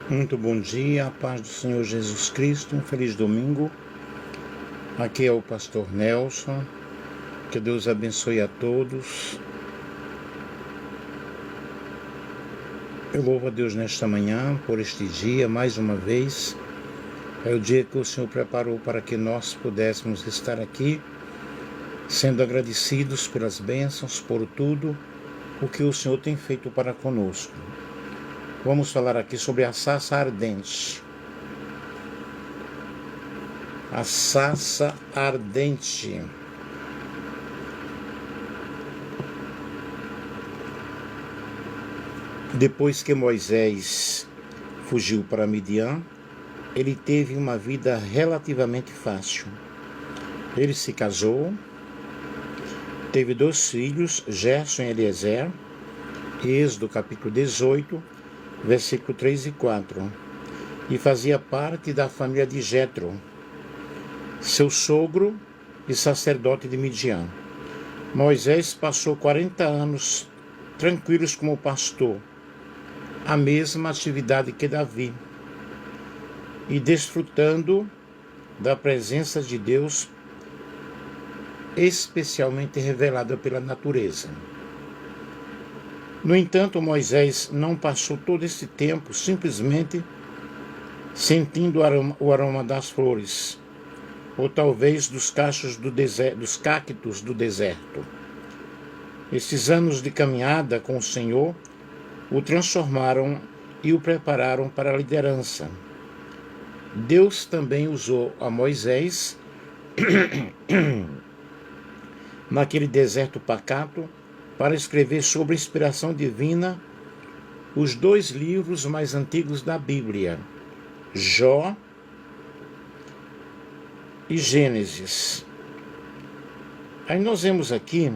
Muito bom dia, a paz do Senhor Jesus Cristo, um feliz domingo. Aqui é o pastor Nelson, que Deus abençoe a todos. Eu louvo a Deus nesta manhã, por este dia, mais uma vez. É o dia que o Senhor preparou para que nós pudéssemos estar aqui, sendo agradecidos pelas bênçãos, por tudo o que o Senhor tem feito para conosco. Vamos falar aqui sobre a sarça ardente. A sarça ardente. Depois que Moisés fugiu para Midian, ele teve uma vida relativamente fácil. Ele se casou, teve 2 filhos, Gerson e Eliezer, Êxodo capítulo 18, versículo 3 e 4, e fazia parte da família de Jetro, seu sogro e sacerdote de Midian. Moisés passou 40 anos tranquilos como pastor, a mesma atividade que Davi, e desfrutando da presença de Deus, especialmente revelada pela natureza. No entanto, Moisés não passou todo esse tempo simplesmente sentindo o aroma das flores, ou talvez dos cachos dos cactos do deserto. Esses anos de caminhada com o Senhor o transformaram e o prepararam para a liderança. Deus também usou a Moisés naquele deserto pacato para escrever sobre inspiração divina os 2 livros mais antigos da Bíblia, Jó e Gênesis. Aí nós vemos aqui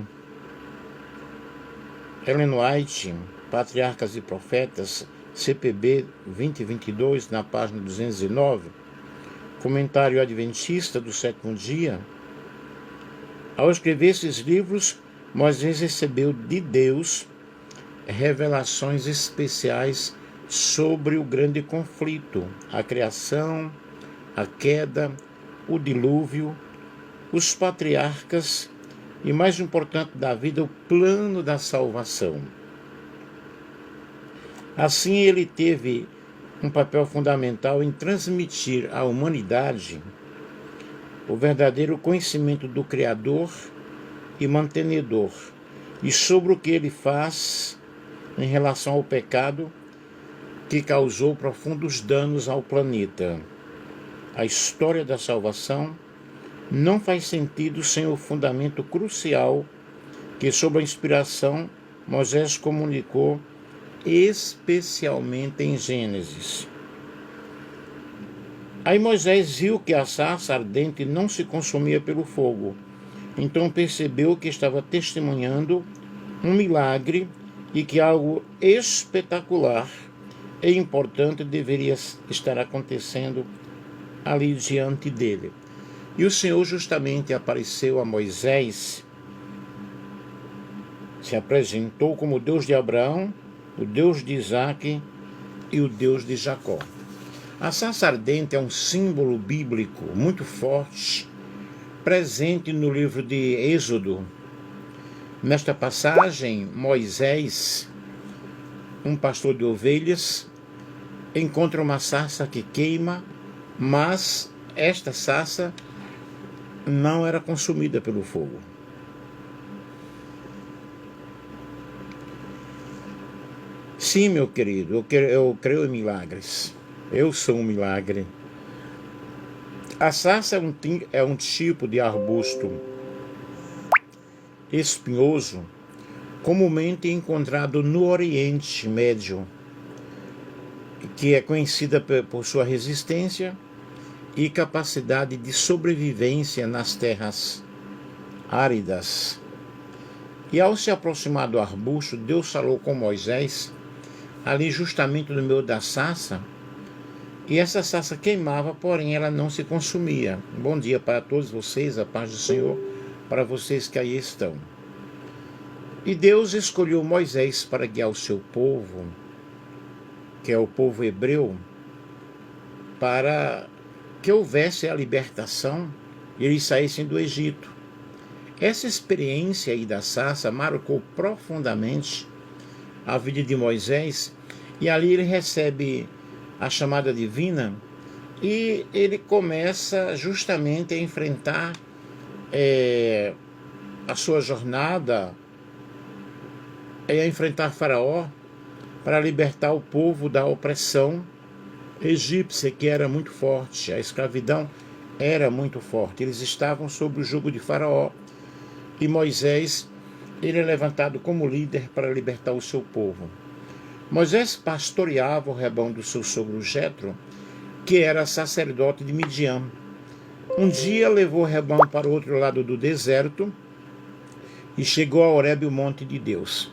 Ellen White, Patriarcas e Profetas, CPB 2022, na página 209, Comentário Adventista do 7º dia. Ao escrever esses livros, Moisés recebeu de Deus revelações especiais sobre o grande conflito, a criação, a queda, o dilúvio, os patriarcas e, mais importante da vida, o plano da salvação. Assim, ele teve um papel fundamental em transmitir à humanidade o verdadeiro conhecimento do Criador e mantenedor, e sobre o que ele faz em relação ao pecado que causou profundos danos ao planeta. A história da salvação não faz sentido sem o fundamento crucial que, sob a inspiração, Moisés comunicou, especialmente em Gênesis. Aí Moisés viu que a sarça ardente não se consumia pelo fogo. Então percebeu que estava testemunhando um milagre e que algo espetacular e importante deveria estar acontecendo ali diante dele. E o Senhor justamente apareceu a Moisés, se apresentou como o Deus de Abraão, o Deus de Isaque e o Deus de Jacó. A sarça ardente é um símbolo bíblico muito forte, presente no livro de Êxodo. Nesta passagem, Moisés, um pastor de ovelhas, encontra uma sarça que queima, mas esta sarça não era consumida pelo fogo. Sim, meu querido, eu creio em milagres. Eu sou um milagre. A sarça é um tipo de arbusto espinhoso, comumente encontrado no Oriente Médio, que é conhecida por sua resistência e capacidade de sobrevivência nas terras áridas. E ao se aproximar do arbusto, Deus falou com Moisés, ali justamente no meio da sarça, e essa sarça queimava, porém ela não se consumia. Bom dia para todos vocês, a paz do Senhor, para vocês que aí estão. E Deus escolheu Moisés para guiar o seu povo, que é o povo hebreu, para que houvesse a libertação e eles saíssem do Egito. Essa experiência aí da sarça marcou profundamente a vida de Moisés, e ali ele recebe a chamada divina e ele começa justamente a enfrentar a sua jornada, a enfrentar Faraó para libertar o povo da opressão egípcia, que era muito forte. A escravidão era muito forte. Eles estavam sob o jugo de Faraó. E Moisés, ele é levantado como líder para libertar o seu povo. Moisés pastoreava o rebanho do seu sogro Jetro, que era sacerdote de Midian. Um dia levou o rebanho para o outro lado do deserto e chegou a Horebe, o monte de Deus.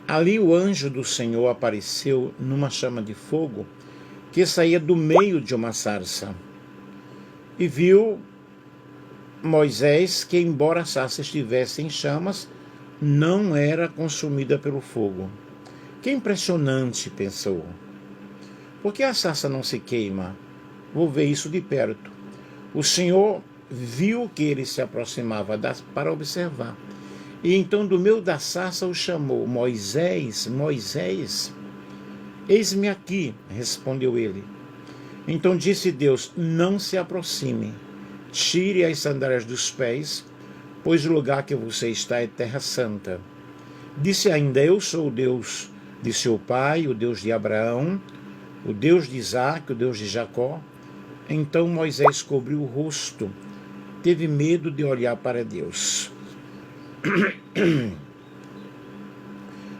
Ali o anjo do Senhor apareceu numa chama de fogo que saía do meio de uma sarça. E viu Moisés que, embora a sarça estivesse em chamas, não era consumida pelo fogo. Que impressionante, pensou. Por que a sarça não se queima? Vou ver isso de perto. O Senhor viu que ele se aproximava para observar. E então do meio da sarça o chamou: Moisés, Moisés. Eis-me aqui, respondeu ele. Então disse Deus: não se aproxime. Tire as sandálias dos pés, pois o lugar que você está é terra santa. Disse ainda: eu sou o Deus de seu pai, o Deus de Abraão, o Deus de Isaque, o Deus de Jacó. Então Moisés cobriu o rosto, teve medo de olhar para Deus.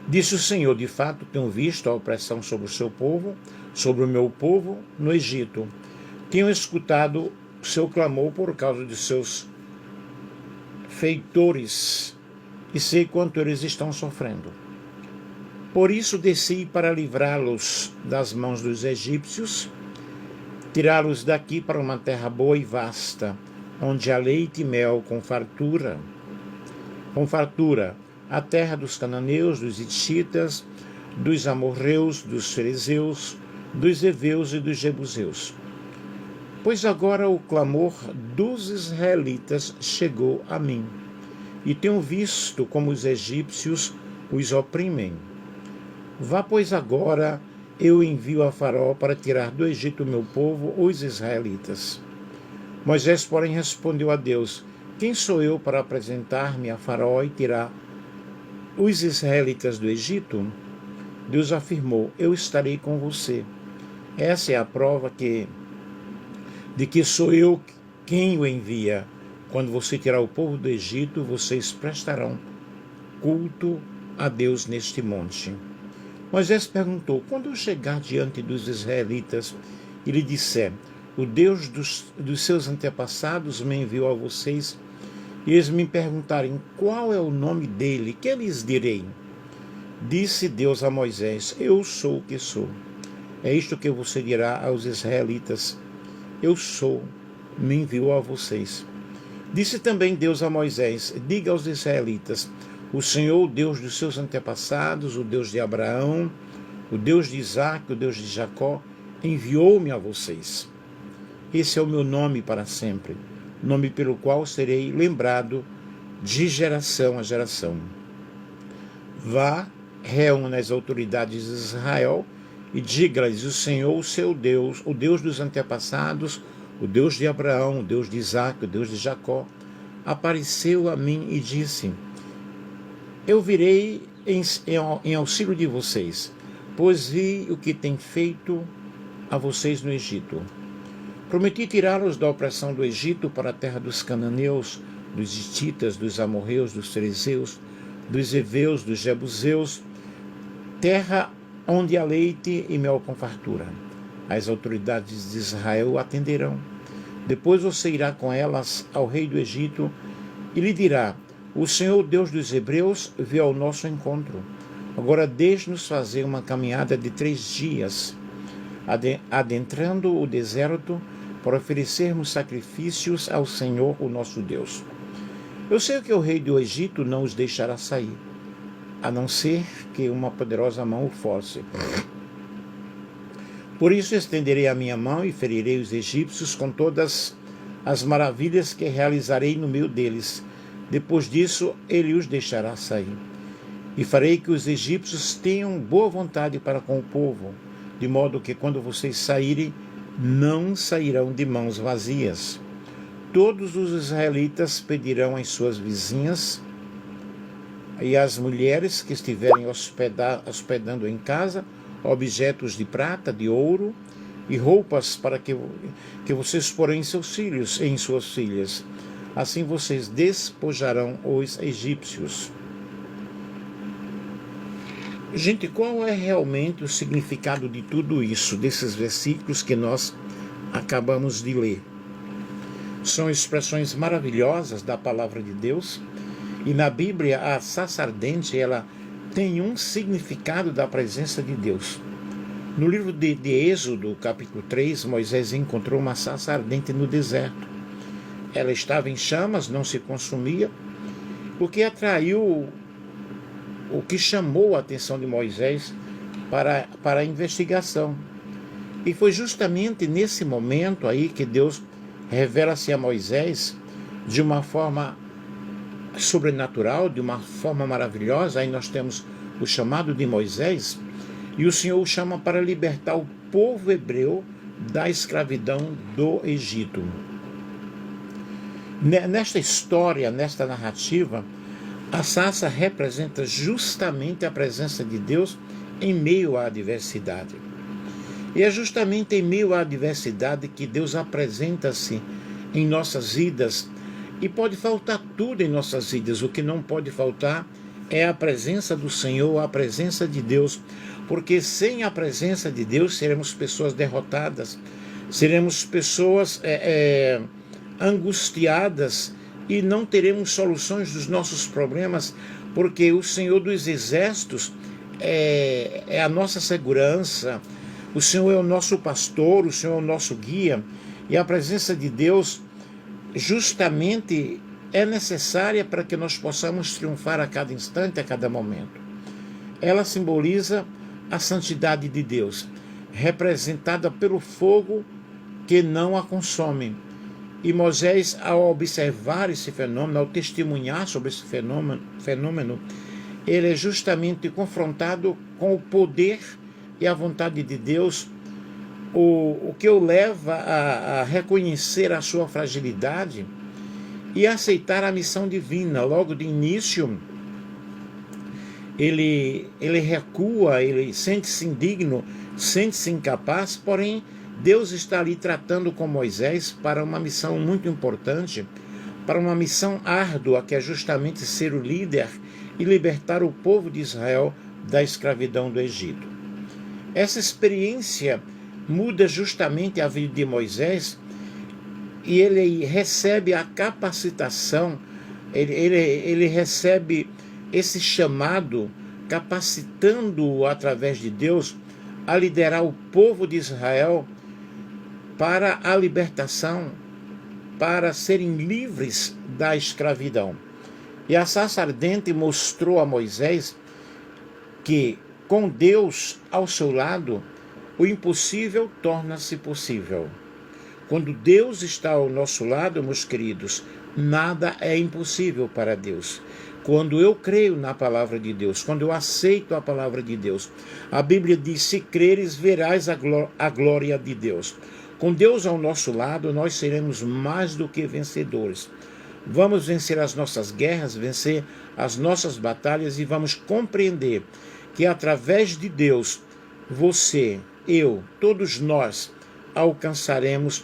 Disse o Senhor: de fato tenho visto a opressão sobre o seu povo, sobre o meu povo no Egito. Tenho escutado seu clamor por causa de seus feitores e sei quanto eles estão sofrendo. Por isso desci para livrá-los das mãos dos egípcios, tirá-los daqui para uma terra boa e vasta, onde há leite e mel com fartura, a terra dos cananeus, dos hititas, dos amorreus, dos ferezeus, dos heveus e dos jebuseus. Pois agora o clamor dos israelitas chegou a mim, e tenho visto como os egípcios os oprimem. Vá, pois agora eu envio a Faraó para tirar do Egito o meu povo, os israelitas. Moisés, porém, respondeu a Deus: quem sou eu para apresentar-me a Faraó e tirar os israelitas do Egito? Deus afirmou: eu estarei com você. Essa é a prova de que sou eu quem o envia. Quando você tirar o povo do Egito, vocês prestarão culto a Deus neste monte. Moisés perguntou: quando eu chegar diante dos israelitas e lhe disser: o Deus dos seus antepassados me enviou a vocês, e eles me perguntarem qual é o nome dele, que lhes direi? Disse Deus a Moisés: eu sou o que sou. É isto que você dirá aos israelitas: eu sou, me enviou a vocês. Disse também Deus a Moisés: diga aos israelitas: o Senhor, o Deus dos seus antepassados, o Deus de Abraão, o Deus de Isaque, o Deus de Jacó, enviou-me a vocês. Esse é o meu nome para sempre, nome pelo qual serei lembrado de geração a geração. Vá, reúna as autoridades de Israel e diga-lhes: o Senhor, o seu Deus, o Deus dos antepassados, o Deus de Abraão, o Deus de Isaque, o Deus de Jacó, apareceu a mim e disse: eu virei em auxílio de vocês, pois vi o que tem feito a vocês no Egito. Prometi tirá-los da opressão do Egito para a terra dos cananeus, dos hititas, dos amorreus, dos ferezeus, dos heveus, dos jebuseus, terra onde há leite e mel com fartura. As autoridades de Israel atenderão. Depois você irá com elas ao rei do Egito e lhe dirá: o Senhor, Deus dos hebreus, veio ao nosso encontro. Agora deixe-nos fazer uma caminhada de 3 dias, adentrando o deserto, para oferecermos sacrifícios ao Senhor, o nosso Deus. Eu sei que o rei do Egito não os deixará sair, a não ser que uma poderosa mão o force. Por isso estenderei a minha mão e ferirei os egípcios com todas as maravilhas que realizarei no meio deles. Depois disso, ele os deixará sair. E farei que os egípcios tenham boa vontade para com o povo, de modo que quando vocês saírem, não sairão de mãos vazias. Todos os israelitas pedirão às suas vizinhas e às mulheres que estiverem hospedando em casa objetos de prata, de ouro e roupas para que vocês porem em suas filhas. Assim vocês despojarão os egípcios. Gente, qual é realmente o significado de tudo isso, desses versículos que nós acabamos de ler? São expressões maravilhosas da palavra de Deus, e na Bíblia a sarça ardente, ela tem um significado da presença de Deus. No livro de Êxodo, capítulo 3, Moisés encontrou uma sarça ardente no deserto. Ela estava em chamas, não se consumia, o que atraiu, o que chamou a atenção de Moisés para a investigação. E foi justamente nesse momento aí que Deus revela-se a Moisés de uma forma sobrenatural, de uma forma maravilhosa. Aí nós temos o chamado de Moisés, e o Senhor o chama para libertar o povo hebreu da escravidão do Egito. Nesta história, nesta narrativa, a sarça representa justamente a presença de Deus em meio à adversidade. E é justamente em meio à adversidade que Deus apresenta-se em nossas vidas. E pode faltar tudo em nossas vidas. O que não pode faltar é a presença do Senhor, a presença de Deus. Porque sem a presença de Deus seremos pessoas derrotadas, seremos pessoas angustiadas, e não teremos soluções dos nossos problemas, porque o Senhor dos Exércitos é a nossa segurança, o Senhor é o nosso pastor, o Senhor é o nosso guia, e a presença de Deus justamente é necessária para que nós possamos triunfar a cada instante, a cada momento. Ela simboliza a santidade de Deus, representada pelo fogo que não a consome. E Moisés, ao observar esse fenômeno, ao testemunhar sobre esse fenômeno, ele é justamente confrontado com o poder e a vontade de Deus, o que o leva a reconhecer a sua fragilidade e aceitar a missão divina. Logo de início, ele recua, ele sente-se indigno, sente-se incapaz, porém Deus está ali tratando com Moisés para uma missão muito importante, para uma missão árdua, que é justamente ser o líder e libertar o povo de Israel da escravidão do Egito. Essa experiência muda justamente a vida de Moisés, e ele recebe a capacitação, ele recebe esse chamado, capacitando-o através de Deus a liderar o povo de Israel para a libertação, para serem livres da escravidão. E a sarça ardente mostrou a Moisés que, com Deus ao seu lado, o impossível torna-se possível. Quando Deus está ao nosso lado, meus queridos, nada é impossível para Deus. Quando eu creio na palavra de Deus, quando eu aceito a palavra de Deus, a Bíblia diz: se creres, verás a glória de Deus. Com Deus ao nosso lado, nós seremos mais do que vencedores. Vamos vencer as nossas guerras, vencer as nossas batalhas, e vamos compreender que através de Deus, você, eu, todos nós alcançaremos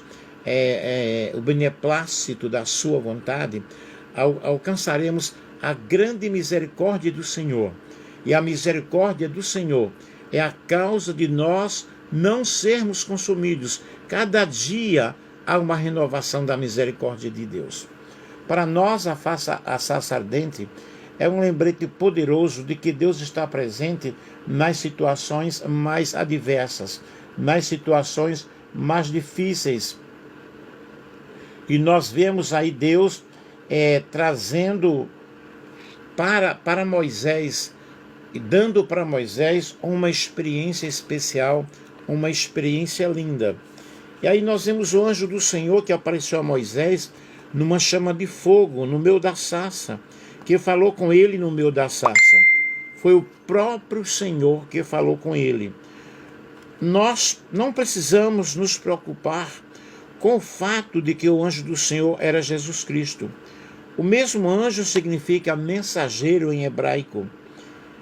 o beneplácito da sua vontade, alcançaremos a grande misericórdia do Senhor. E a misericórdia do Senhor é a causa de nós não sermos consumidos. Cada dia há uma renovação da misericórdia de Deus. Para nós, a sarça ardente é um lembrete poderoso de que Deus está presente nas situações mais adversas, nas situações mais difíceis. E nós vemos aí Deus trazendo para Moisés, e dando para Moisés uma experiência especial, uma experiência linda. E aí nós vemos o anjo do Senhor que apareceu a Moisés numa chama de fogo, no meio da sarça, que falou com ele no meio da sarça. Foi o próprio Senhor que falou com ele. Nós não precisamos nos preocupar com o fato de que o anjo do Senhor era Jesus Cristo. O mesmo anjo significa mensageiro em hebraico.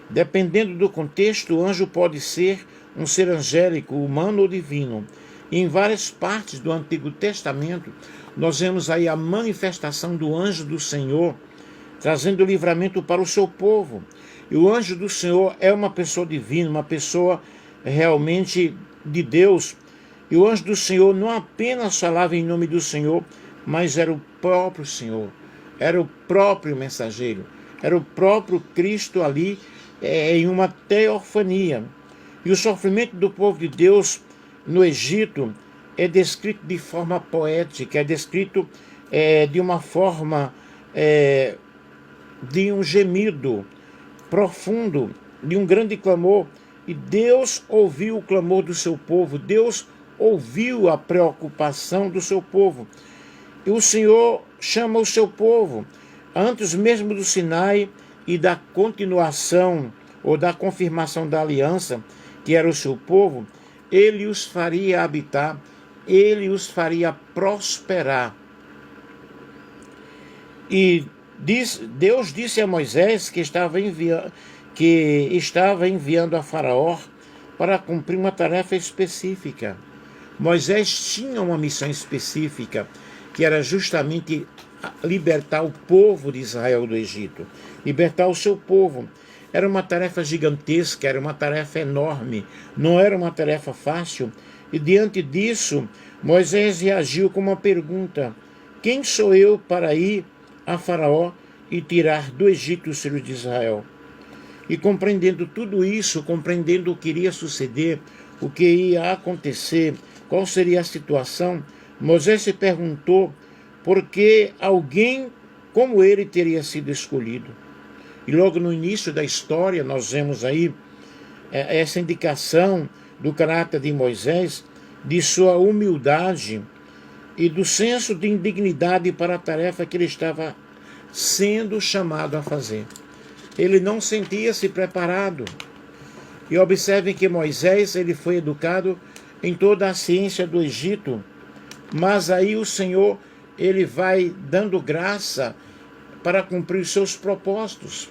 Dependendo do contexto, o anjo pode ser um ser angélico, humano ou divino. E em várias partes do Antigo Testamento, nós vemos aí a manifestação do anjo do Senhor, trazendo livramento para o seu povo. E o anjo do Senhor é uma pessoa divina, uma pessoa realmente de Deus. E o anjo do Senhor não apenas falava em nome do Senhor, mas era o próprio Senhor, era o próprio mensageiro, era o próprio Cristo ali em uma teofania. E o sofrimento do povo de Deus no Egito é descrito de forma poética, é descrito de uma forma de um gemido profundo, de um grande clamor. E Deus ouviu o clamor do seu povo, Deus ouviu a preocupação do seu povo. E o Senhor chama o seu povo, antes mesmo do Sinai e da continuação ou da confirmação da aliança, que era o seu povo, ele os faria habitar, ele os faria prosperar. E Deus disse a Moisés que estava enviando a Faraó para cumprir uma tarefa específica. Moisés tinha uma missão específica, que era justamente libertar o povo de Israel do Egito, libertar o seu povo. Era uma tarefa gigantesca, era uma tarefa enorme, não era uma tarefa fácil. E diante disso, Moisés reagiu com uma pergunta: quem sou eu para ir a Faraó e tirar do Egito os filhos de Israel? E compreendendo tudo isso, compreendendo o que iria suceder, o que ia acontecer, qual seria a situação, Moisés se perguntou por que alguém como ele teria sido escolhido. E logo no início da história nós vemos aí essa indicação do caráter de Moisés, de sua humildade e do senso de indignidade para a tarefa que ele estava sendo chamado a fazer. Ele não sentia-se preparado. E observem que Moisés ele foi educado em toda a ciência do Egito, mas aí o Senhor ele vai dando graça para cumprir os seus propósitos.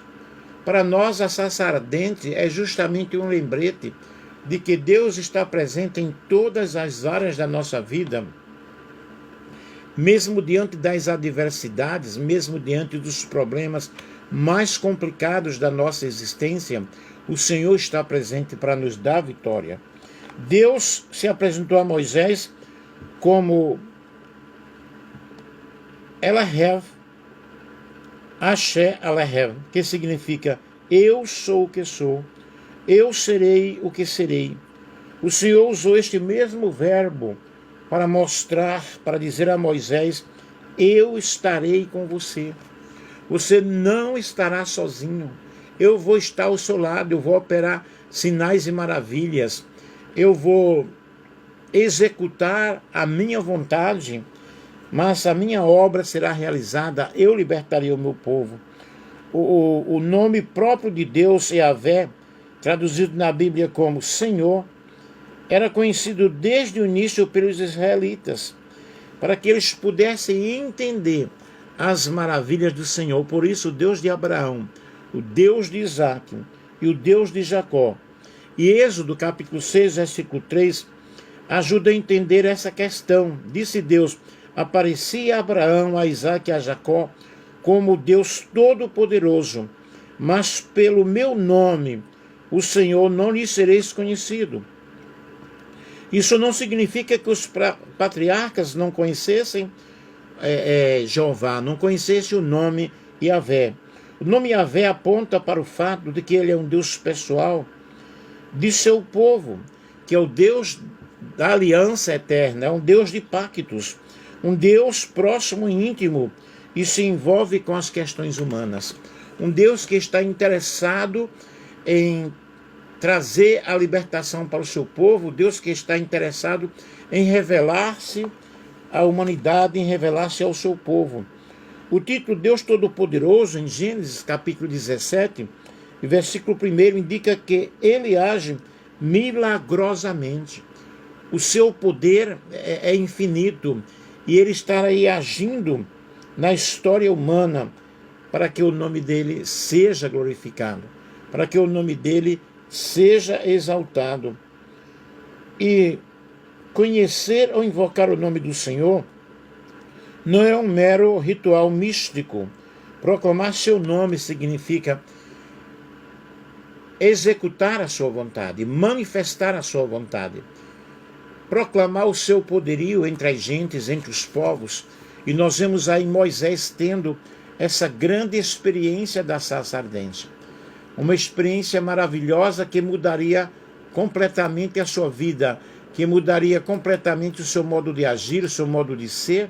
Para nós, a sarça ardente é justamente um lembrete de que Deus está presente em todas as áreas da nossa vida, mesmo diante das adversidades, mesmo diante dos problemas mais complicados da nossa existência, o Senhor está presente para nos dar vitória. Deus se apresentou a Moisés como Elahev, Asher Elahev, que significa eu sou o que sou, eu serei o que serei. O Senhor usou este mesmo verbo para mostrar, para dizer a Moisés: eu estarei com você. Você não estará sozinho. Eu vou estar ao seu lado, eu vou operar sinais e maravilhas. Eu vou executar a minha vontade, mas a minha obra será realizada. Eu libertarei o meu povo. O nome próprio de Deus, Yahvé, traduzido na Bíblia como Senhor, era conhecido desde o início pelos israelitas, para que eles pudessem entender as maravilhas do Senhor. Por isso, o Deus de Abraão, o Deus de Isaac e o Deus de Jacó. E Êxodo, capítulo 6, versículo 3, ajuda a entender essa questão. Disse Deus: aparecia a Abraão, a Isaac e a Jacó como Deus Todo-Poderoso, mas pelo meu nome, o Senhor, não lhe sereis conhecido. Isso não significa que os patriarcas não conhecessem Jeová, não conhecessem o nome Yahvé. O nome Yahvé aponta para o fato de que ele é um Deus pessoal de seu povo, que é o Deus da aliança eterna, é um Deus de pactos, um Deus próximo e íntimo e se envolve com as questões humanas. Um Deus que está interessado em trazer a libertação para o seu povo, Deus que está interessado em revelar-se à humanidade, em revelar-se ao seu povo. O título Deus Todo-Poderoso, em Gênesis capítulo 17, versículo 1, indica que ele age milagrosamente. O seu poder é infinito e ele está aí agindo na história humana para que o nome dele seja glorificado, para que o nome dele seja exaltado. E conhecer ou invocar o nome do Senhor não é um mero ritual místico. Proclamar seu nome significa executar a sua vontade, manifestar a sua vontade, proclamar o seu poderio entre as gentes, entre os povos. E nós vemos aí Moisés tendo essa grande experiência da sarça ardente. Uma experiência maravilhosa que mudaria completamente a sua vida, que mudaria completamente o seu modo de agir, o seu modo de ser,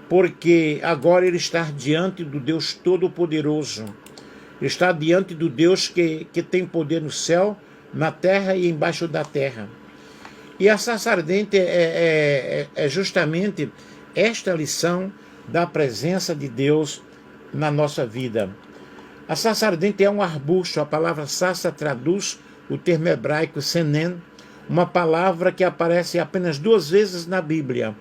porque agora ele está diante do Deus Todo-Poderoso. Ele está diante do Deus que tem poder no céu, na terra e embaixo da terra. E a sarça ardente é justamente esta lição da presença de Deus na nossa vida. A sarça ardente é um arbusto. A palavra sarça traduz o termo hebraico senen, uma palavra que aparece apenas 2 vezes na Bíblia,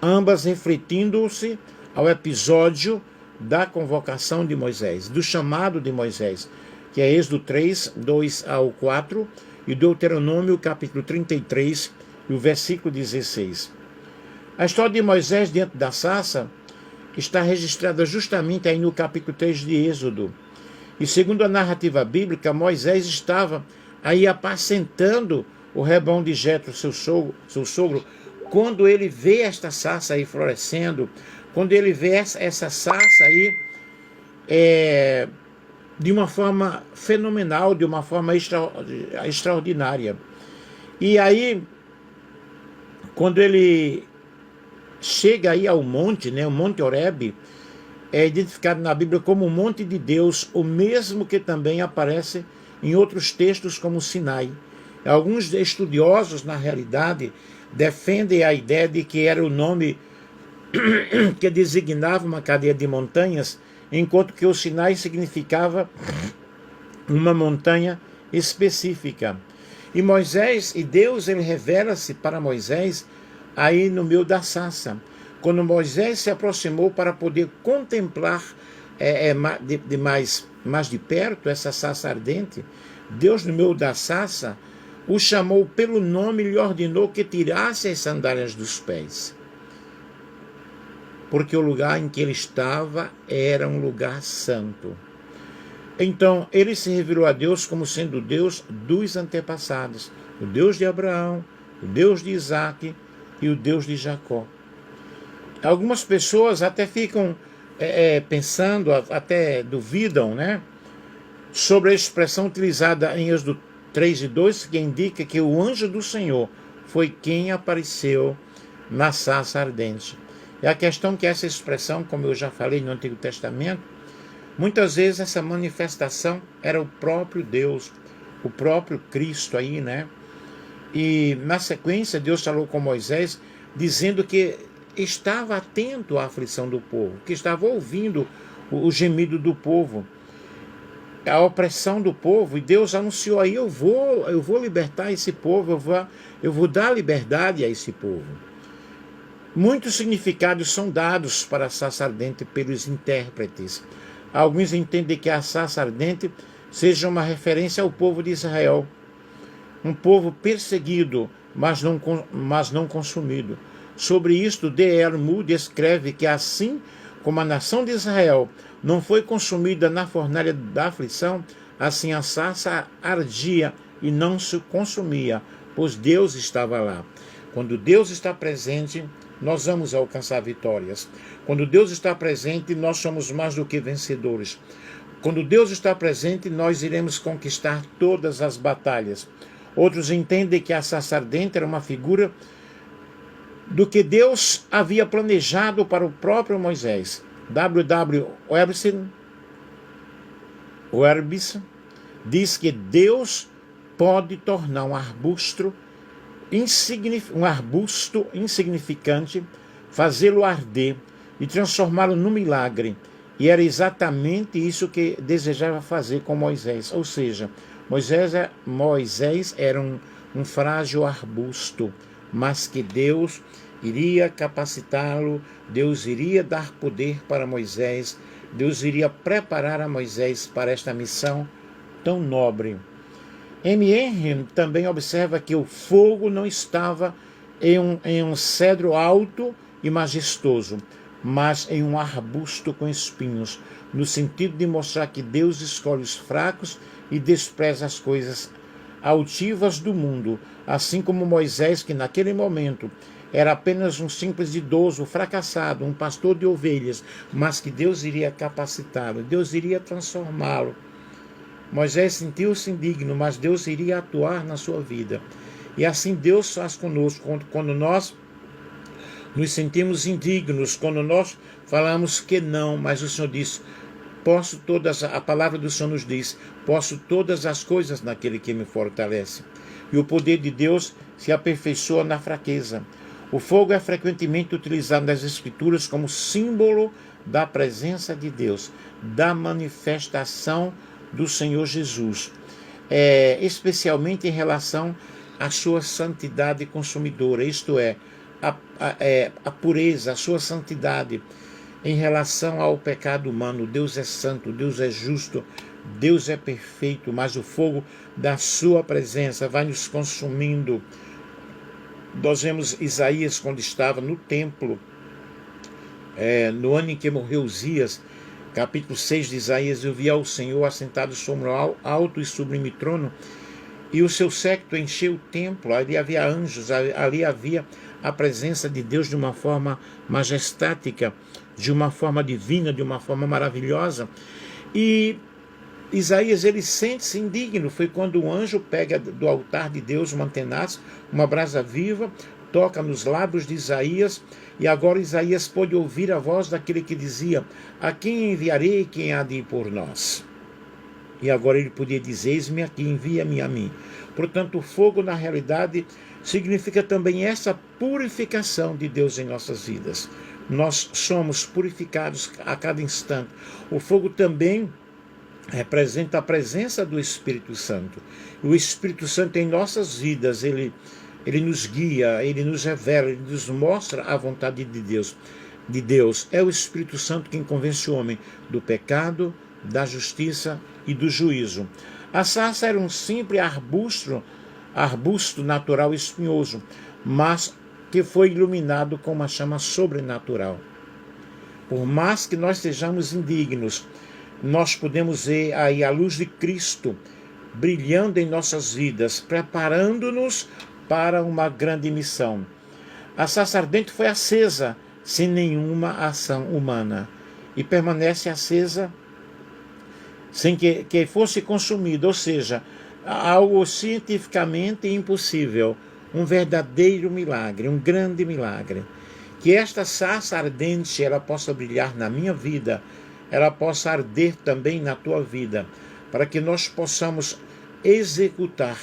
ambas refletindo-se ao episódio da convocação de Moisés, do chamado de Moisés, que é Êxodo 3, 2 ao 4, e Deuteronômio capítulo 33, e o versículo 16. A história de Moisés diante da sarça está registrada justamente aí no capítulo 3 de Êxodo. E segundo a narrativa bíblica, Moisés estava aí apacentando o rebanho de Jetro, seu sogro, quando ele vê esta sarça aí florescendo, quando ele vê essa sarça aí de uma forma fenomenal, de uma forma extraordinária. E aí, quando ele chega aí ao monte, né, o Monte Horebe, é identificado na Bíblia como o Monte de Deus, o mesmo que também aparece em outros textos como Sinai. Alguns estudiosos, na realidade, defendem a ideia de que era o nome que designava uma cadeia de montanhas, enquanto que o Sinai significava uma montanha específica. E Moisés, e Deus, ele revela-se para Moisés aí no meio da sarça. Quando Moisés se aproximou para poder contemplar mais de perto essa sarça ardente, Deus, no meio da sarça, o chamou pelo nome e lhe ordenou que tirasse as sandálias dos pés, porque o lugar em que ele estava era um lugar santo. Então, ele se revelou a Deus como sendo o Deus dos antepassados, o Deus de Abraão, o Deus de Isaac e o Deus de Jacó. Algumas pessoas até ficam pensando, até duvidam, né, sobre a expressão utilizada em Êxodo 3 e 2, que indica que o anjo do Senhor foi quem apareceu na sarça ardente. É a questão que essa expressão, como eu já falei no Antigo Testamento, muitas vezes essa manifestação era o próprio Deus, o próprio Cristo aí, né? E na sequência Deus falou com Moisés, dizendo que estava atento à aflição do povo, que estava ouvindo o gemido do povo, a opressão do povo, e Deus anunciou aí, eu vou libertar esse povo, eu vou dar liberdade a esse povo. Muitos significados são dados para a sarça ardente pelos intérpretes. Alguns entendem que a sarça ardente seja uma referência ao povo de Israel, um povo perseguido, mas não consumido. Sobre isto, D.L. Moody escreve que assim como a nação de Israel não foi consumida na fornalha da aflição, assim a sarça ardia e não se consumia, pois Deus estava lá. Quando Deus está presente, nós vamos alcançar vitórias. Quando Deus está presente, nós somos mais do que vencedores. Quando Deus está presente, nós iremos conquistar todas as batalhas. Outros entendem que a sarça ardente era uma figura do que Deus havia planejado para o próprio Moisés. W.W. Webster diz que Deus pode tornar um arbusto insignificante, fazê-lo arder e transformá-lo num milagre. E era exatamente isso que desejava fazer com Moisés. Ou seja, Moisés era um frágil arbusto, mas que Deus iria capacitá-lo, Deus iria dar poder para Moisés, Deus iria preparar a Moisés para esta missão tão nobre. M. Henry também observa que o fogo não estava em um cedro alto e majestoso, mas em um arbusto com espinhos, no sentido de mostrar que Deus escolhe os fracos e despreza as coisas altivas do mundo, assim como Moisés, que naquele momento era apenas um simples idoso fracassado, um pastor de ovelhas, mas que Deus iria capacitá-lo, Deus iria transformá-lo. Moisés sentiu-se indigno, mas Deus iria atuar na sua vida. E assim Deus faz conosco, quando nós nos sentimos indignos, quando nós falamos que não, mas o Senhor diz, a palavra do Senhor nos diz, posso todas as coisas naquele que me fortalece. E o poder de Deus se aperfeiçoa na fraqueza. O fogo é frequentemente utilizado nas Escrituras como símbolo da presença de Deus, da manifestação do Senhor Jesus, especialmente em relação à sua santidade consumidora, isto é, a pureza, a sua santidade em relação ao pecado humano. Deus é santo, Deus é justo, Deus é perfeito, mas o fogo da sua presença vai nos consumindo. Nós vemos Isaías quando estava no templo, no ano em que morreu Uzias, capítulo 6 de Isaías, eu vi ao Senhor assentado sobre um alto e sublime trono, e o seu séquito encheu o templo, ali havia anjos, ali havia a presença de Deus de uma forma majestática, de uma forma divina, de uma forma maravilhosa. E Isaías, ele sente-se indigno. Foi quando um anjo pega do altar de Deus uma tenaz, uma brasa viva, toca nos lábios de Isaías, e agora Isaías pôde ouvir a voz daquele que dizia, a quem enviarei, quem há de ir por nós? E agora ele podia dizer, eis-me aqui, envia-me a mim. Portanto, o fogo, na realidade, significa também essa purificação de Deus em nossas vidas. Nós somos purificados a cada instante. O fogo também representa a presença do Espírito Santo. O Espírito Santo em nossas vidas, ele nos guia, ele nos revela, ele nos mostra a vontade de Deus. É o Espírito Santo quem convence o homem do pecado, da justiça e do juízo. A sarça era um simples arbusto natural espinhoso, mas que foi iluminado com uma chama sobrenatural. Por mais que nós sejamos indignos, nós podemos ver aí a luz de Cristo brilhando em nossas vidas, preparando-nos para uma grande missão. A sarça ardente foi acesa sem nenhuma ação humana e permanece acesa sem que fosse consumida, ou seja, algo cientificamente impossível, um verdadeiro milagre, um grande milagre. Que esta sarça ardente ela possa brilhar na minha vida, ela possa arder também na tua vida, para que nós possamos executar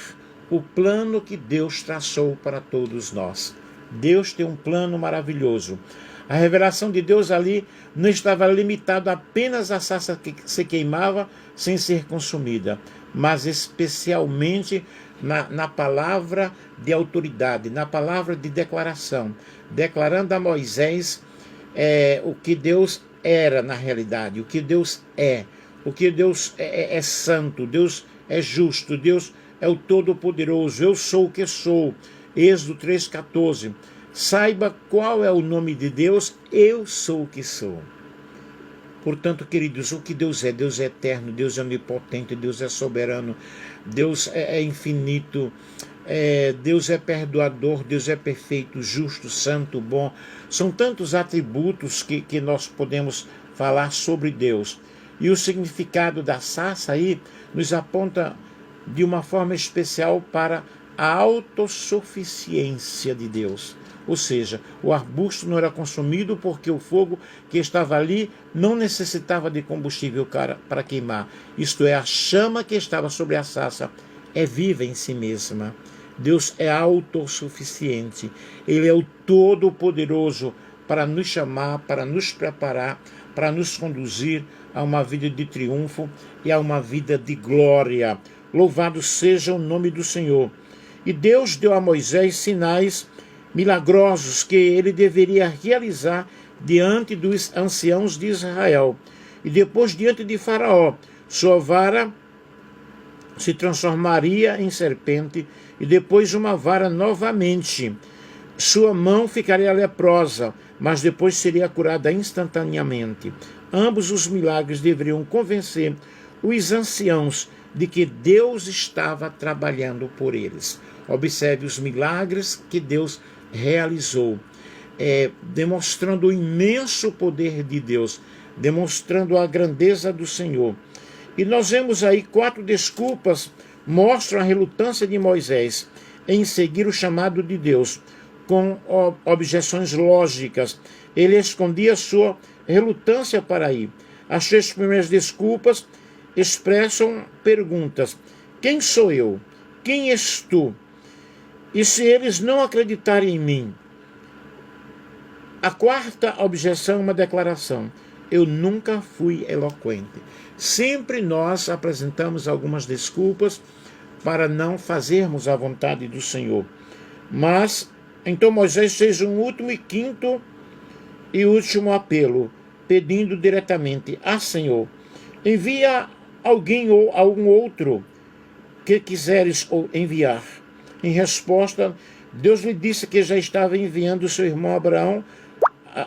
o plano que Deus traçou para todos nós. Deus tem um plano maravilhoso. A revelação de Deus ali não estava limitada apenas à sarça que se queimava sem ser consumida, mas especialmente na palavra de autoridade, na palavra de declaração, declarando a Moisés o que Deus era na realidade, o que Deus é santo, Deus é justo, Deus é o Todo-Poderoso, eu sou o que sou. Êxodo 3,14. Saiba qual é o nome de Deus, eu sou o que sou. Portanto, queridos, o que Deus é eterno, Deus é onipotente, Deus é soberano, Deus é infinito, Deus é perdoador, Deus é perfeito, justo, santo, bom. São tantos atributos que nós podemos falar sobre Deus. E o significado da sarça aí nos aponta de uma forma especial para a autossuficiência de Deus. Ou seja, o arbusto não era consumido porque o fogo que estava ali não necessitava de combustível para queimar. Isto é, a chama que estava sobre a sarça é viva em si mesma. Deus é autossuficiente. Ele é o Todo-Poderoso para nos chamar, para nos preparar, para nos conduzir a uma vida de triunfo e a uma vida de glória. Louvado seja o nome do Senhor. E Deus deu a Moisés sinais milagrosos que ele deveria realizar diante dos anciãos de Israel. E depois diante de Faraó. Sua vara se transformaria em serpente e depois uma vara novamente. Sua mão ficaria leprosa, mas depois seria curada instantaneamente. Ambos os milagres deveriam convencer os anciãos de que Deus estava trabalhando por eles. Observe os milagres que Deus realizou, demonstrando o imenso poder de Deus, demonstrando a grandeza do Senhor. E nós vemos aí 4 desculpas mostram a relutância de Moisés em seguir o chamado de Deus, com objeções lógicas. Ele escondia sua relutância para ir. As 3 primeiras desculpas expressam perguntas. Quem sou eu? Quem és tu? E se eles não acreditarem em mim? A 4ª objeção é uma declaração. Eu nunca fui eloquente. Sempre nós apresentamos algumas desculpas para não fazermos a vontade do Senhor. Mas, então Moisés fez um último e 5º e último apelo, pedindo diretamente a Senhor, envia alguém ou algum outro que quiseres enviar. Em resposta, Deus lhe disse que já estava enviando seu irmão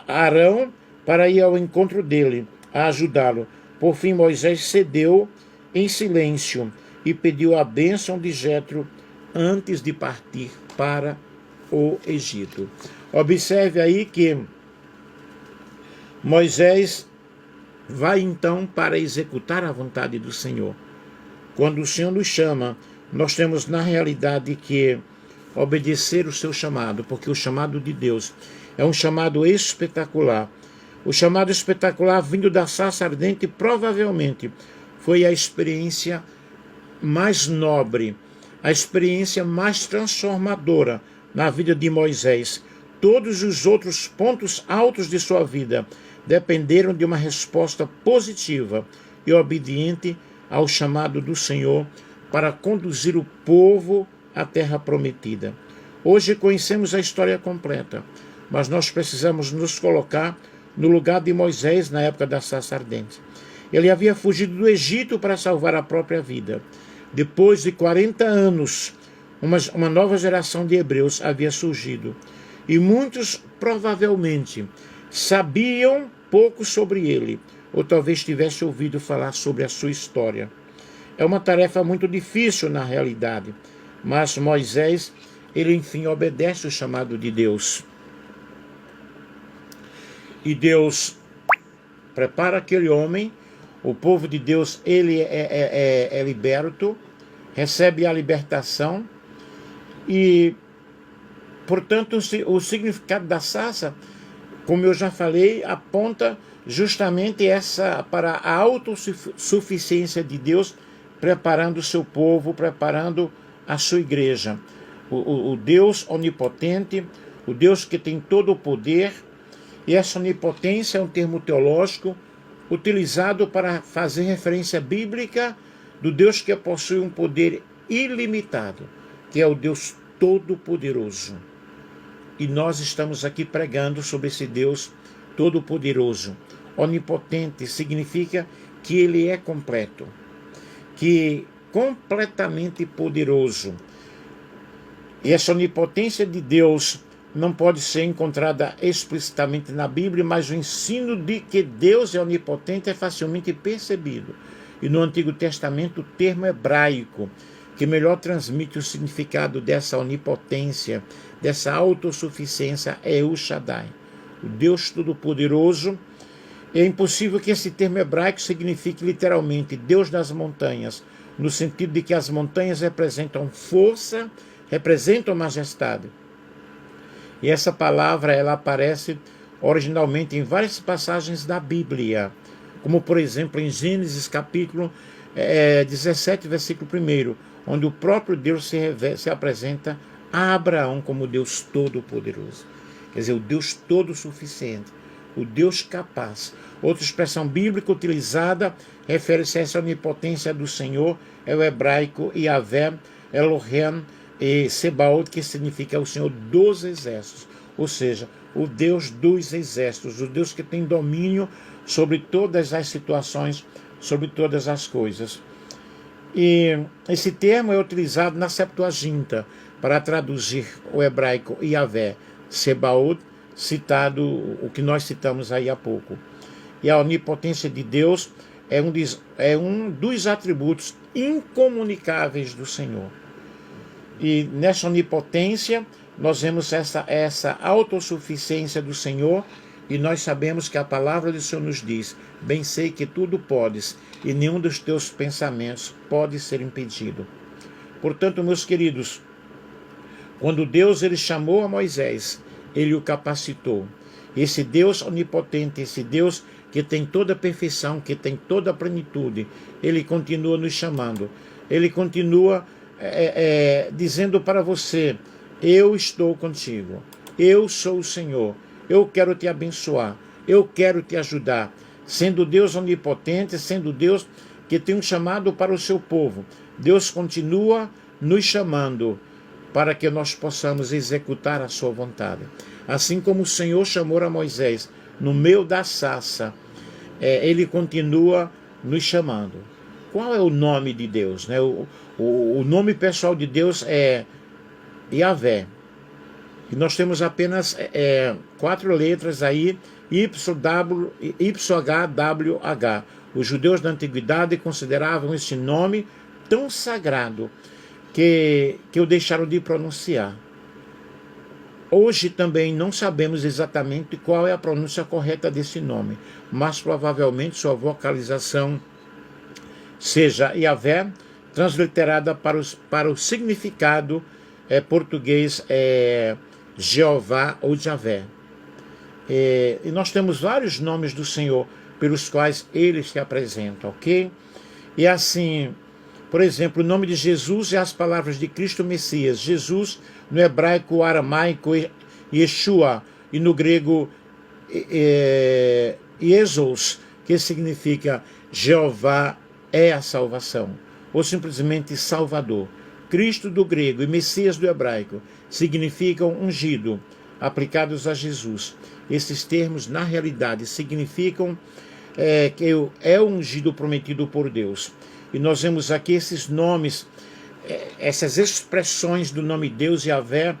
Arão para ir ao encontro dele, a ajudá-lo. Por fim, Moisés cedeu em silêncio e pediu a bênção de Jetro antes de partir para o Egito. Observe aí que Moisés vai então para executar a vontade do Senhor. Quando o Senhor nos chama, nós temos na realidade que obedecer o seu chamado, porque o chamado de Deus é um chamado espetacular. O chamado espetacular vindo da sarça ardente provavelmente foi a experiência mais nobre, a experiência mais transformadora na vida de Moisés. Todos os outros pontos altos de sua vida dependeram de uma resposta positiva e obediente ao chamado do Senhor para conduzir o povo à terra prometida. Hoje conhecemos a história completa, mas nós precisamos nos colocar no lugar de Moisés na época da sarça ardente. Ele havia fugido do Egito para salvar a própria vida. Depois de 40 anos, uma nova geração de hebreus havia surgido. E muitos, provavelmente, sabiam pouco sobre ele, ou talvez tivessem ouvido falar sobre a sua história. É uma tarefa muito difícil na realidade, mas Moisés, ele enfim obedece o chamado de Deus. E Deus prepara aquele homem, o povo de Deus, ele é liberto, recebe a libertação e, portanto, o significado da sarça, como eu já falei, aponta justamente para a autossuficiência de Deus, preparando o seu povo, preparando a sua igreja. O Deus onipotente, o Deus que tem todo o poder. E essa onipotência é um termo teológico utilizado para fazer referência bíblica do Deus que possui um poder ilimitado, que é o Deus Todo-Poderoso. E nós estamos aqui pregando sobre esse Deus Todo-Poderoso. Onipotente significa que ele é completo, que completamente poderoso. E essa onipotência de Deus não pode ser encontrada explicitamente na Bíblia, mas o ensino de que Deus é onipotente é facilmente percebido. E no Antigo Testamento, o termo hebraico que melhor transmite o significado dessa onipotência, dessa autossuficiência, é o Shaddai, o Deus Todo-Poderoso. É impossível que esse termo hebraico signifique literalmente Deus das montanhas, no sentido de que as montanhas representam força, representam majestade. E essa palavra ela aparece originalmente em várias passagens da Bíblia, como por exemplo em Gênesis capítulo 17, versículo 1, onde o próprio Deus se apresenta a Abraão como Deus Todo-Poderoso. Quer dizer, o Deus todo-suficiente, o Deus capaz. Outra expressão bíblica utilizada refere-se a essa onipotência do Senhor, é o hebraico Yahvé, Elohim e Sebaot, que significa o Senhor dos exércitos, ou seja, o Deus dos exércitos, o Deus que tem domínio sobre todas as situações, sobre todas as coisas. E esse termo é utilizado na Septuaginta para traduzir o hebraico Yahvé, Sebaot, citado o que nós citamos aí há pouco. E a onipotência de Deus é um dos atributos incomunicáveis do Senhor. E nessa onipotência nós vemos essa autossuficiência do Senhor, e nós sabemos que a palavra do Senhor nos diz: bem sei que tudo podes, e nenhum dos teus pensamentos pode ser impedido. Portanto, meus queridos, quando Deus ele chamou a Moisés, ele o capacitou. Esse Deus onipotente, esse Deus que tem toda a perfeição, que tem toda a plenitude, ele continua nos chamando. Ele continua dizendo para você: eu estou contigo, eu sou o Senhor, eu quero te abençoar, eu quero te ajudar. Sendo Deus onipotente, sendo Deus que tem um chamado para o seu povo, Deus continua nos chamando para que nós possamos executar a sua vontade. Assim como o Senhor chamou a Moisés no meio da sarça, ele continua nos chamando. Qual é o nome de Deus? Né? O nome pessoal de Deus é Yahvé. E nós temos apenas 4 letras aí, YHWH. Os judeus da antiguidade consideravam esse nome tão sagrado que o deixaram de pronunciar. Hoje também não sabemos exatamente qual é a pronúncia correta desse nome, mas provavelmente sua vocalização seja Yahvé, transliterada para o significado português Jeová ou Javé. E nós temos vários nomes do Senhor pelos quais ele se apresenta, ok? E assim, por exemplo, o nome de Jesus é as palavras de Cristo Messias. Jesus, no hebraico, aramaico, Yeshua, e no grego, Jesus, que significa Jeová é a salvação, ou simplesmente Salvador. Cristo do grego e Messias do hebraico significam ungido, aplicados a Jesus. Esses termos, na realidade, significam que é o ungido prometido por Deus. E nós vemos aqui esses nomes, essas expressões do nome Deus, Yahvé,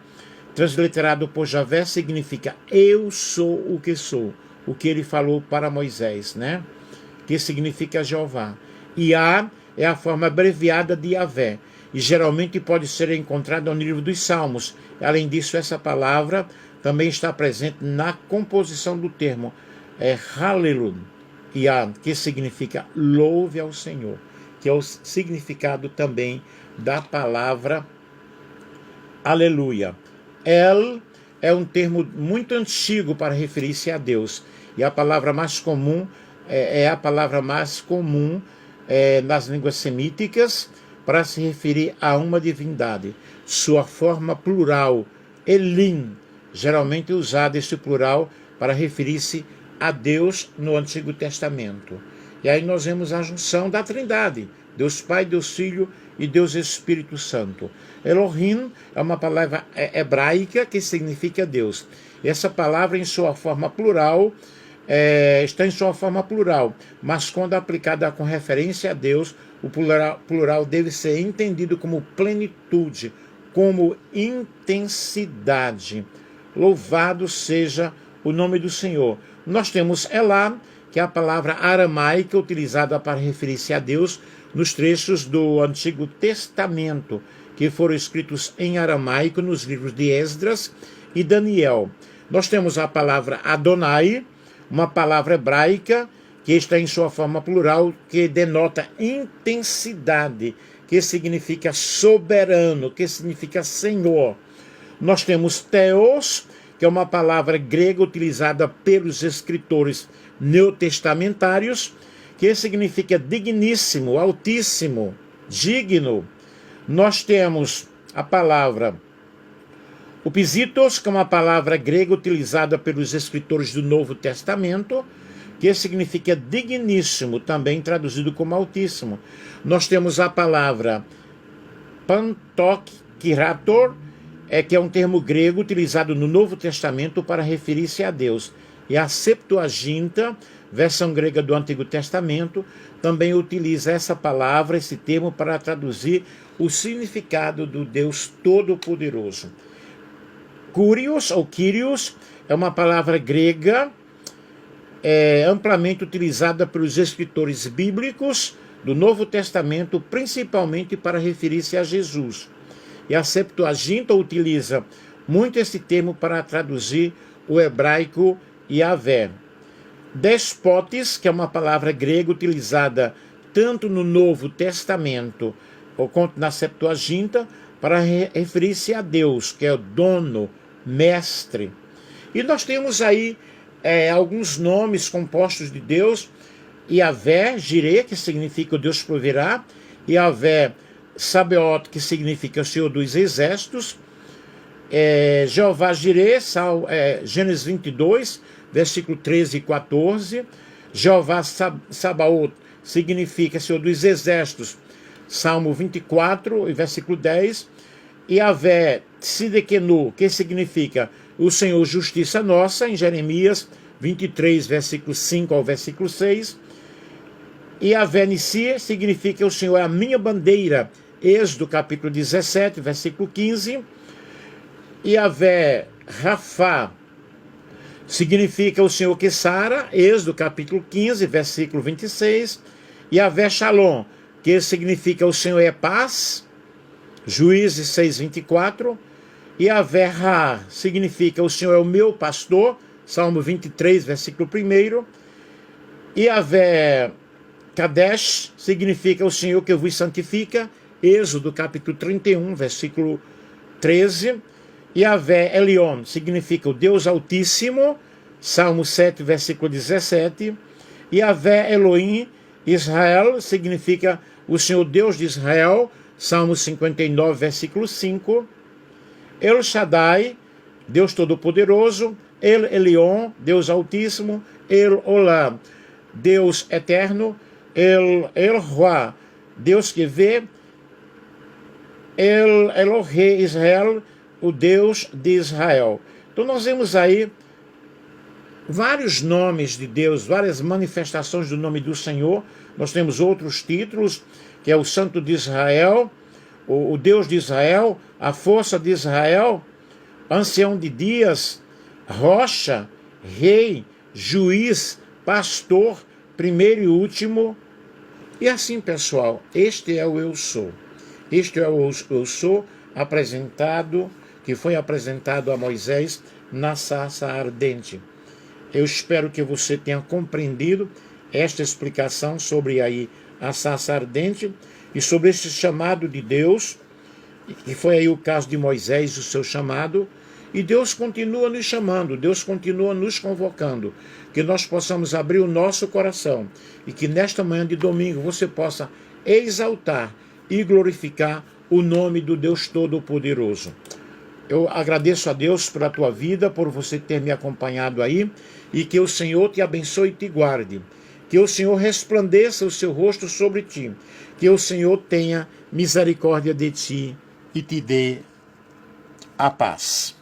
transliterado por Javé, significa eu sou o que sou, o que ele falou para Moisés, né? Que significa Jeová. Yah é a forma abreviada de Yahvé, e geralmente pode ser encontrada no livro dos Salmos. Além disso, essa palavra também está presente na composição do termo Hallelujah, que significa louve ao Senhor, que é o significado também da palavra aleluia. El é um termo muito antigo para referir-se a Deus, e a palavra mais comum nas línguas semíticas para se referir a uma divindade. Sua forma plural, Elim, geralmente usada esse plural para referir-se a Deus no Antigo Testamento. E aí nós vemos a junção da Trindade, Deus Pai, Deus Filho e Deus Espírito Santo. Elohim é uma palavra hebraica que significa Deus. E essa palavra em sua forma plural está em sua forma plural, mas quando aplicada com referência a Deus, o plural deve ser entendido como plenitude, como intensidade. Louvado seja o nome do Senhor. Nós temos Elá, que é a palavra aramaica utilizada para referir-se a Deus nos trechos do Antigo Testamento, que foram escritos em aramaico nos livros de Esdras e Daniel. Nós temos a palavra Adonai, uma palavra hebraica que está em sua forma plural, que denota intensidade, que significa soberano, que significa Senhor. Nós temos Theos, que é uma palavra grega utilizada pelos escritores neotestamentários, que significa digníssimo, altíssimo, digno. Nós temos a palavra upsitos, que é uma palavra grega utilizada pelos escritores do Novo Testamento, que significa digníssimo, também traduzido como altíssimo. Nós temos a palavra pantokirator, que é um termo grego utilizado no Novo Testamento para referir-se a Deus. E a Septuaginta, versão grega do Antigo Testamento, também utiliza essa palavra, esse termo, para traduzir o significado do Deus Todo-Poderoso. Kyrios, ou Kyrios, é uma palavra grega amplamente utilizada pelos escritores bíblicos do Novo Testamento, principalmente para referir-se a Jesus. E a Septuaginta utiliza muito esse termo para traduzir o hebraico Yahvé. Despotes, que é uma palavra grega utilizada tanto no Novo Testamento quanto na Septuaginta, para referir-se a Deus, que é o dono, mestre. E nós temos aí alguns nomes compostos de Deus: Yahvé, Jireh, que significa o Deus proverá; Yahvé Sabaoth, que significa o Senhor dos Exércitos; Jeová Jireh, Gênesis 22, versículo 13 e 14; Jeová Sabaoth significa Senhor dos Exércitos, Salmo 24, versículo 10; Yahvé Tsidkenu, que significa o Senhor Justiça Nossa, em Jeremias 23, versículo 5 ao versículo 6. Yahvé Nissi significa o Senhor é a minha bandeira, Êxodo capítulo 17, versículo 15. Yahvé Rafá significa o Senhor que sara, Êxodo capítulo 15, versículo 26. Yahvé Shalom, que significa o Senhor é paz, Juízes 6, 24. Yahvé Ra significa o Senhor é o meu pastor, Salmo 23, versículo 1. Yahvé Kadesh significa o Senhor que vos santifica, Êxodo capítulo 31, versículo 13. Yahvé Elion significa o Deus Altíssimo, Salmo 7, versículo 17. Yahvé Elohim Israel significa o Senhor Deus de Israel, Salmo 59, versículo 5. El Shaddai, Deus Todo-Poderoso; El Elyon, Deus Altíssimo; El Olam, Deus Eterno; El Roi, Deus que vê; El Elohe Israel, o Deus de Israel. Então nós vemos aí vários nomes de Deus, várias manifestações do nome do Senhor. Nós temos outros títulos, que é o Santo de Israel, o Deus de Israel, a Força de Israel, Ancião de Dias, Rocha, Rei, Juiz, Pastor, Primeiro e Último. E assim, pessoal, este é o Eu Sou. Este é o Eu Sou que foi apresentado a Moisés na sarça ardente. Eu espero que você tenha compreendido esta explicação sobre aí a sarça ardente e sobre esse chamado de Deus, que foi aí o caso de Moisés, o seu chamado. E Deus continua nos chamando, Deus continua nos convocando, que nós possamos abrir o nosso coração e que nesta manhã de domingo você possa exaltar e glorificar o nome do Deus Todo-Poderoso. Eu agradeço a Deus pela tua vida, por você ter me acompanhado aí, e que o Senhor te abençoe e te guarde. Que o Senhor resplandeça o seu rosto sobre ti. Que o Senhor tenha misericórdia de ti e te dê a paz.